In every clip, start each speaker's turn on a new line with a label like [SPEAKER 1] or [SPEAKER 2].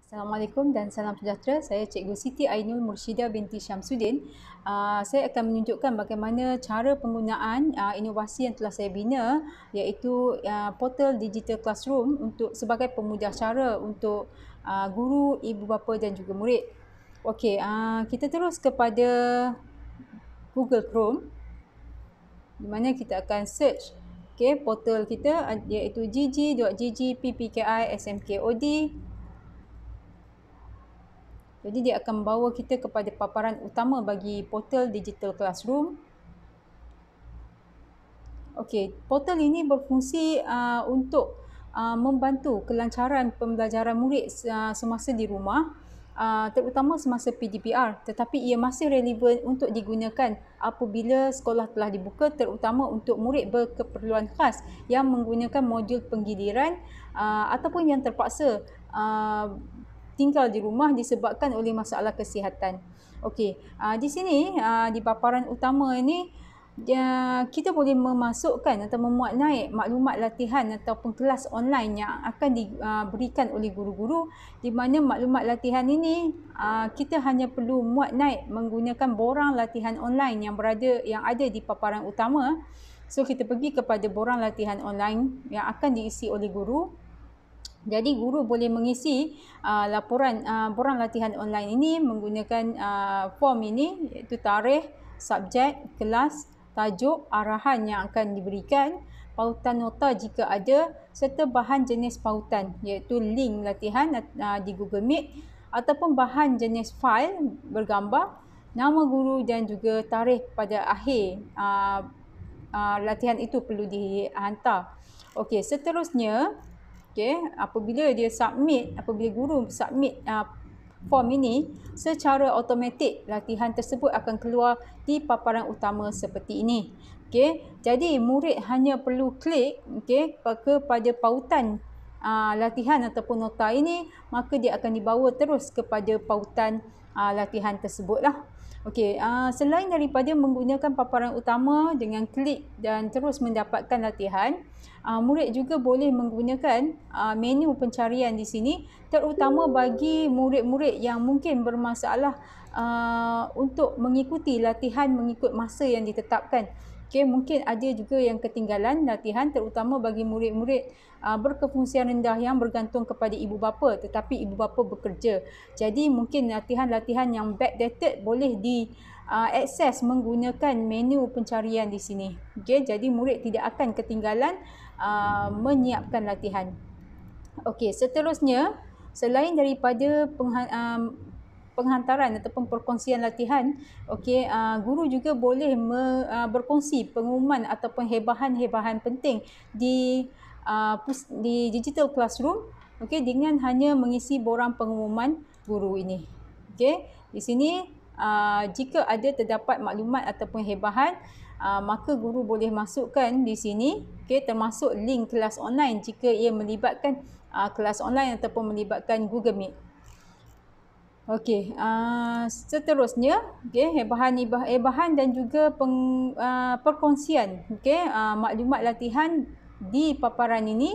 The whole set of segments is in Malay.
[SPEAKER 1] Assalamualaikum dan salam sejahtera. Saya Cikgu Siti Ainul Murshidah binti Syamsuddin. Saya akan menunjukkan bagaimana cara penggunaan inovasi yang telah saya bina, iaitu portal Digital Classroom sebagai pemudah cara untuk guru, ibu bapa dan juga murid. Okey, kita terus kepada Google Chrome di mana kita akan search portal kita iaitu gg.gg.ppki.smkod. Jadi dia akan membawa kita kepada paparan utama bagi portal Digital Classroom. Okey, portal ini berfungsi untuk membantu kelancaran pembelajaran murid semasa di rumah, terutama semasa PDPR, tetapi ia masih relevan untuk digunakan apabila sekolah telah dibuka, terutama untuk murid berkeperluan khas yang menggunakan modul penggiliran ataupun yang terpaksa tinggal di rumah disebabkan oleh masalah kesihatan. Okey, di sini di paparan utama ini kita boleh memasukkan atau memuat naik maklumat latihan ataupun kelas online yang akan diberikan oleh guru-guru, di mana maklumat latihan ini kita hanya perlu muat naik menggunakan borang latihan online yang ada di paparan utama. So kita pergi kepada borang latihan online yang akan diisi oleh guru. Jadi guru boleh mengisi borang latihan online ini menggunakan form ini, iaitu tarikh, subjek, kelas, tajuk, arahan yang akan diberikan, pautan nota jika ada, serta bahan jenis pautan iaitu link latihan di Google Meet ataupun bahan jenis fail bergambar, nama guru dan juga tarikh pada akhir latihan itu perlu dihantar. Okey, seterusnya apabila guru submit form ini, secara automatik latihan tersebut akan keluar di paparan utama seperti ini. Jadi murid hanya perlu klik kepada pautan latihan ataupun nota ini, maka dia akan dibawa terus kepada pautan latihan tersebutlah. Selain daripada menggunakan paparan utama dengan klik dan terus mendapatkan latihan, murid juga boleh menggunakan menu pencarian di sini, terutama bagi murid-murid yang mungkin bermasalah untuk mengikuti latihan mengikut masa yang ditetapkan. Mungkin ada juga yang ketinggalan latihan, terutama bagi murid-murid berkefungsian rendah yang bergantung kepada ibu bapa, tetapi ibu bapa bekerja. Jadi mungkin latihan-latihan yang backdated boleh diakses menggunakan menu pencarian di sini. Jadi murid tidak akan ketinggalan menyiapkan latihan. Seterusnya, selain daripada penghantaran ataupun perkongsian latihan, guru juga boleh berkongsi pengumuman ataupun hebahan-hebahan penting di Digital Classroom dengan hanya mengisi borang pengumuman guru ini. Di sini jika ada terdapat maklumat ataupun hebahan, maka guru boleh masukkan di sini, termasuk link kelas online jika ia melibatkan kelas online ataupun melibatkan Google Meet. Seterusnya, hebahan dan juga perkongsian maklumat latihan di paparan ini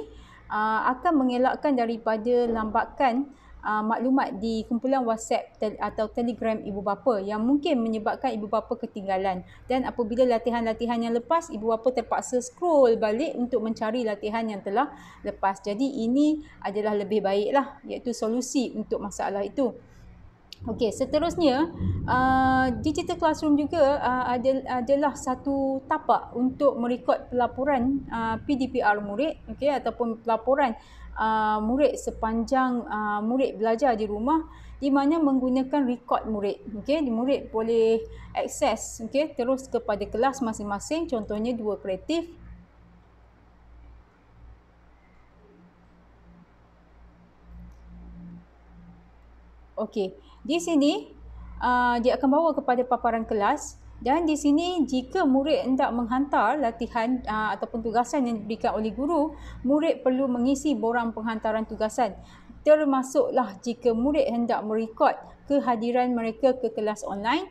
[SPEAKER 1] akan mengelakkan daripada lambakan maklumat di kumpulan WhatsApp atau Telegram ibu bapa yang mungkin menyebabkan ibu bapa ketinggalan, dan apabila latihan-latihan yang lepas, ibu bapa terpaksa scroll balik untuk mencari latihan yang telah lepas. Jadi ini adalah lebih baiklah, iaitu solusi untuk masalah itu. Seterusnya, Digital Classroom juga adalah satu tapak untuk merekod pelaporan PDPR murid, ataupun pelaporan murid sepanjang murid belajar di rumah, di mana menggunakan rekod murid. Murid boleh akses terus kepada kelas masing-masing, contohnya 2 kreatif. Di sini dia akan bawa kepada paparan kelas, dan di sini jika murid hendak menghantar latihan ataupun tugasan yang diberikan oleh guru, murid perlu mengisi borang penghantaran tugasan. Termasuklah jika murid hendak merekod kehadiran mereka ke kelas online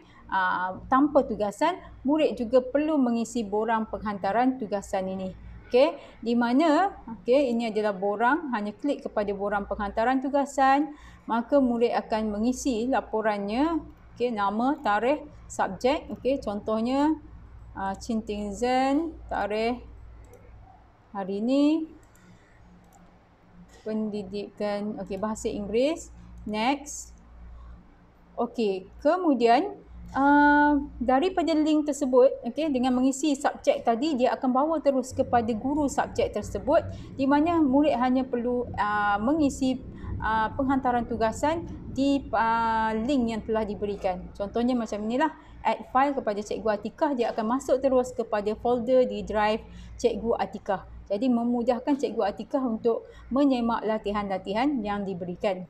[SPEAKER 1] tanpa tugasan, murid juga perlu mengisi borang penghantaran tugasan ini. Okey, di mana ini adalah borang, hanya klik kepada borang penghantaran tugasan, maka murid akan mengisi laporannya, nama, tarikh, subjek, contohnya Chin Ting Zen, tarikh hari ini, pendidikan, bahasa Inggeris, next. Kemudian daripada link tersebut, dengan mengisi subjek tadi, dia akan bawa terus kepada guru subjek tersebut, di mana murid hanya perlu mengisi penghantaran tugasan di link yang telah diberikan. Contohnya macam inilah, add file kepada Cikgu Atikah, dia akan masuk terus kepada folder di drive Cikgu Atikah. Jadi memudahkan Cikgu Atikah untuk menyemak latihan-latihan yang diberikan.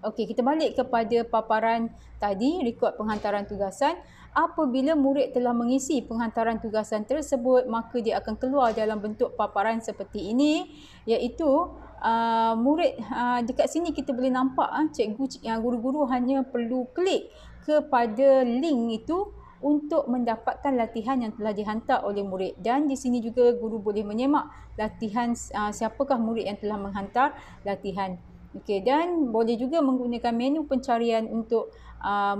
[SPEAKER 1] Kita balik kepada paparan tadi, rekod penghantaran tugasan. Apabila murid telah mengisi penghantaran tugasan tersebut, maka dia akan keluar dalam bentuk paparan seperti ini, iaitu murid, dekat sini kita boleh nampak guru-guru hanya perlu klik kepada link itu untuk mendapatkan latihan yang telah dihantar oleh murid. Dan di sini juga guru boleh menyemak latihan siapakah murid yang telah menghantar latihan. Dan boleh juga menggunakan menu pencarian untuk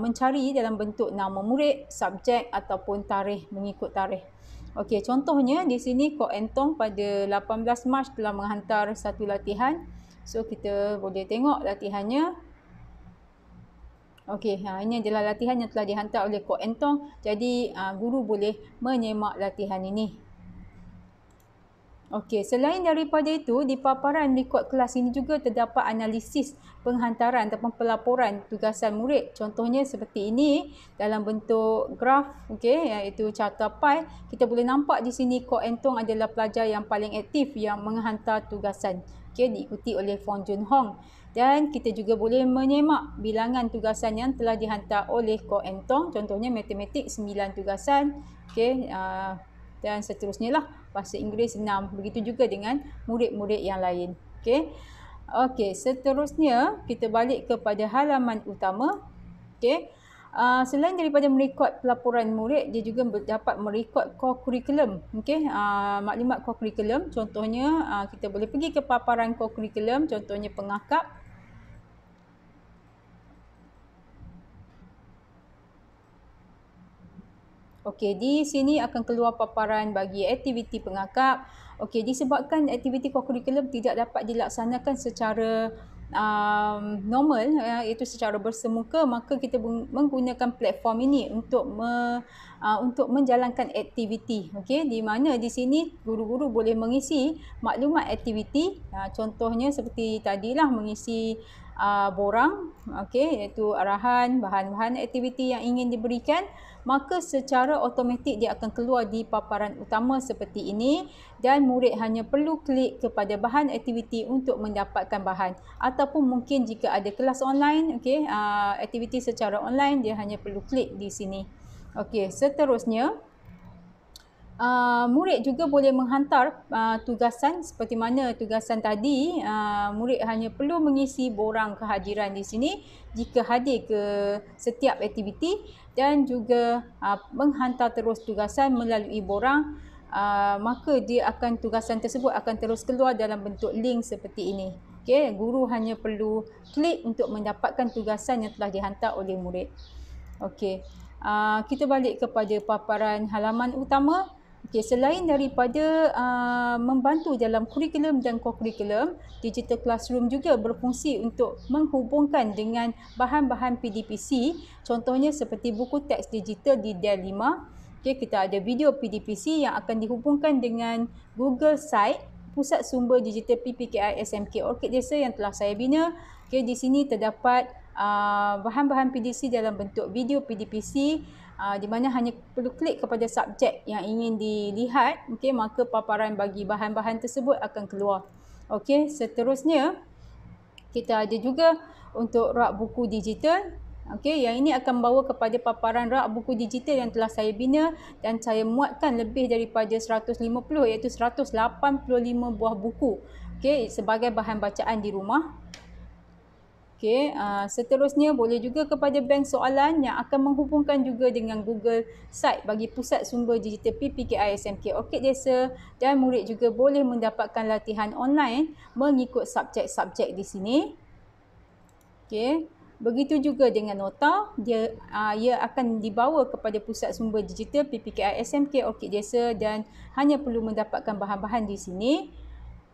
[SPEAKER 1] mencari dalam bentuk nama murid, subjek ataupun tarikh, mengikut tarikh. Contohnya di sini Kok Entong pada 18 Mac telah menghantar satu latihan. So kita boleh tengok latihannya. Ini adalah latihan yang telah dihantar oleh Kok Entong. Jadi guru boleh menyemak latihan ini. Selain daripada itu, di paparan rekod kelas ini juga terdapat analisis penghantaran ataupun pelaporan tugasan murid. Contohnya seperti ini dalam bentuk graf, iaitu carta pie. Kita boleh nampak di sini Kok Entong adalah pelajar yang paling aktif yang menghantar tugasan. Diikuti oleh Fong Jun Hong. Dan kita juga boleh menyemak bilangan tugasan yang telah dihantar oleh Kok Entong. Contohnya matematik 9 tugasan. Dan seterusnya lah, bahasa Inggeris 6. Begitu juga dengan murid-murid yang lain. Seterusnya kita balik kepada halaman utama. Selain daripada merekod pelaporan murid, dia juga dapat merekod core curriculum. Maklumat core curriculum. Contohnya kita boleh pergi ke paparan core curriculum, contohnya pengakap. Di sini akan keluar paparan bagi aktiviti pengakap. Disebabkan aktiviti core curriculum tidak dapat dilaksanakan secara normal, iaitu secara bersemuka, maka kita menggunakan platform ini untuk menjalankan aktiviti. Di mana di sini guru-guru boleh mengisi maklumat aktiviti. Contohnya seperti tadilah, mengisi borang, iaitu arahan, bahan-bahan aktiviti yang ingin diberikan, maka secara automatik dia akan keluar di paparan utama seperti ini, dan murid hanya perlu klik kepada bahan aktiviti untuk mendapatkan bahan. Ataupun mungkin jika ada kelas online, aktiviti secara online, dia hanya perlu klik di sini. Seterusnya, murid juga boleh menghantar tugasan seperti mana tugasan tadi. Murid hanya perlu mengisi borang kehadiran di sini jika hadir ke setiap aktiviti, dan juga menghantar terus tugasan melalui borang, maka tugasan tersebut akan terus keluar dalam bentuk link seperti ini. Guru hanya perlu klik untuk mendapatkan tugasan yang telah dihantar oleh murid. Kita balik kepada paparan halaman utama. Selain daripada membantu dalam kurikulum dan co-kurikulum, Digital Classroom juga berfungsi untuk menghubungkan dengan bahan-bahan PDPC. Contohnya seperti buku teks digital di Dell 5. Kita ada video PDPC yang akan dihubungkan dengan Google Site, Pusat Sumber Digital PPKI SMK Orchid Desa yang telah saya bina. Di sini terdapat bahan-bahan PDPC dalam bentuk video PDPC, di mana hanya perlu klik kepada subjek yang ingin dilihat, maka paparan bagi bahan-bahan tersebut akan keluar. Seterusnya kita ada juga untuk rak buku digital. Yang ini akan membawa kepada paparan rak buku digital yang telah saya bina dan saya muatkan lebih daripada 150, iaitu 185 buah buku sebagai bahan bacaan di rumah. Okey, seterusnya boleh juga kepada bank soalan yang akan menghubungkan juga dengan Google Site bagi Pusat Sumber Digital PPKI SMK Orchid Desa, dan murid juga boleh mendapatkan latihan online mengikut subjek-subjek di sini. Okey, begitu juga dengan nota, ia akan dibawa kepada Pusat Sumber Digital PPKI SMK Orchid Desa dan hanya perlu mendapatkan bahan-bahan di sini.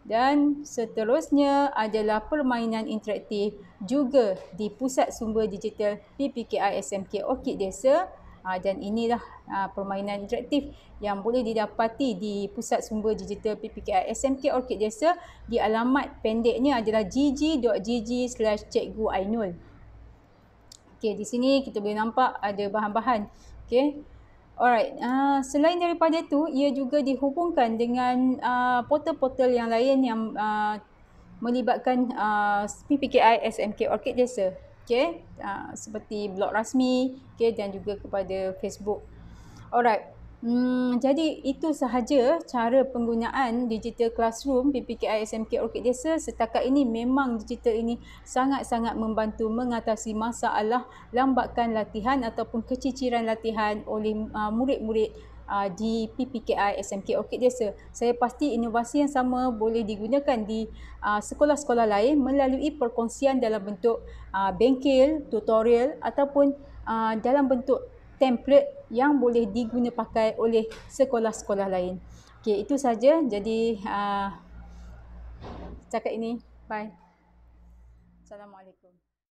[SPEAKER 1] Dan seterusnya adalah permainan interaktif juga di Pusat Sumber Digital PPKI SMK Orchid Desa. Dan inilah permainan interaktif yang boleh didapati di Pusat Sumber Digital PPKI SMK Orchid Desa di alamat pendeknya adalah gg.gg/Cikgu Ainul. Okey, di sini kita boleh nampak ada bahan-bahan. Okey. Alright, selain daripada itu, ia juga dihubungkan dengan portal-portal yang lain yang melibatkan PPKI SMK Orchid Desa. Okay, seperti blog rasmi, okay, dan juga kepada Facebook. Alright, jadi itu sahaja cara penggunaan digital classroom PPKI SMK Orchid Desa. Setakat ini memang digital ini sangat-sangat membantu mengatasi masalah lambakan latihan ataupun keciciran latihan oleh murid-murid di PPKI SMK Orchid Desa. Saya pasti inovasi yang sama boleh digunakan di sekolah-sekolah lain melalui perkongsian dalam bentuk bengkel, tutorial ataupun dalam bentuk template yang boleh diguna pakai oleh sekolah-sekolah lain. Okey, itu saja. Jadi setakat ini. Bye. Assalamualaikum.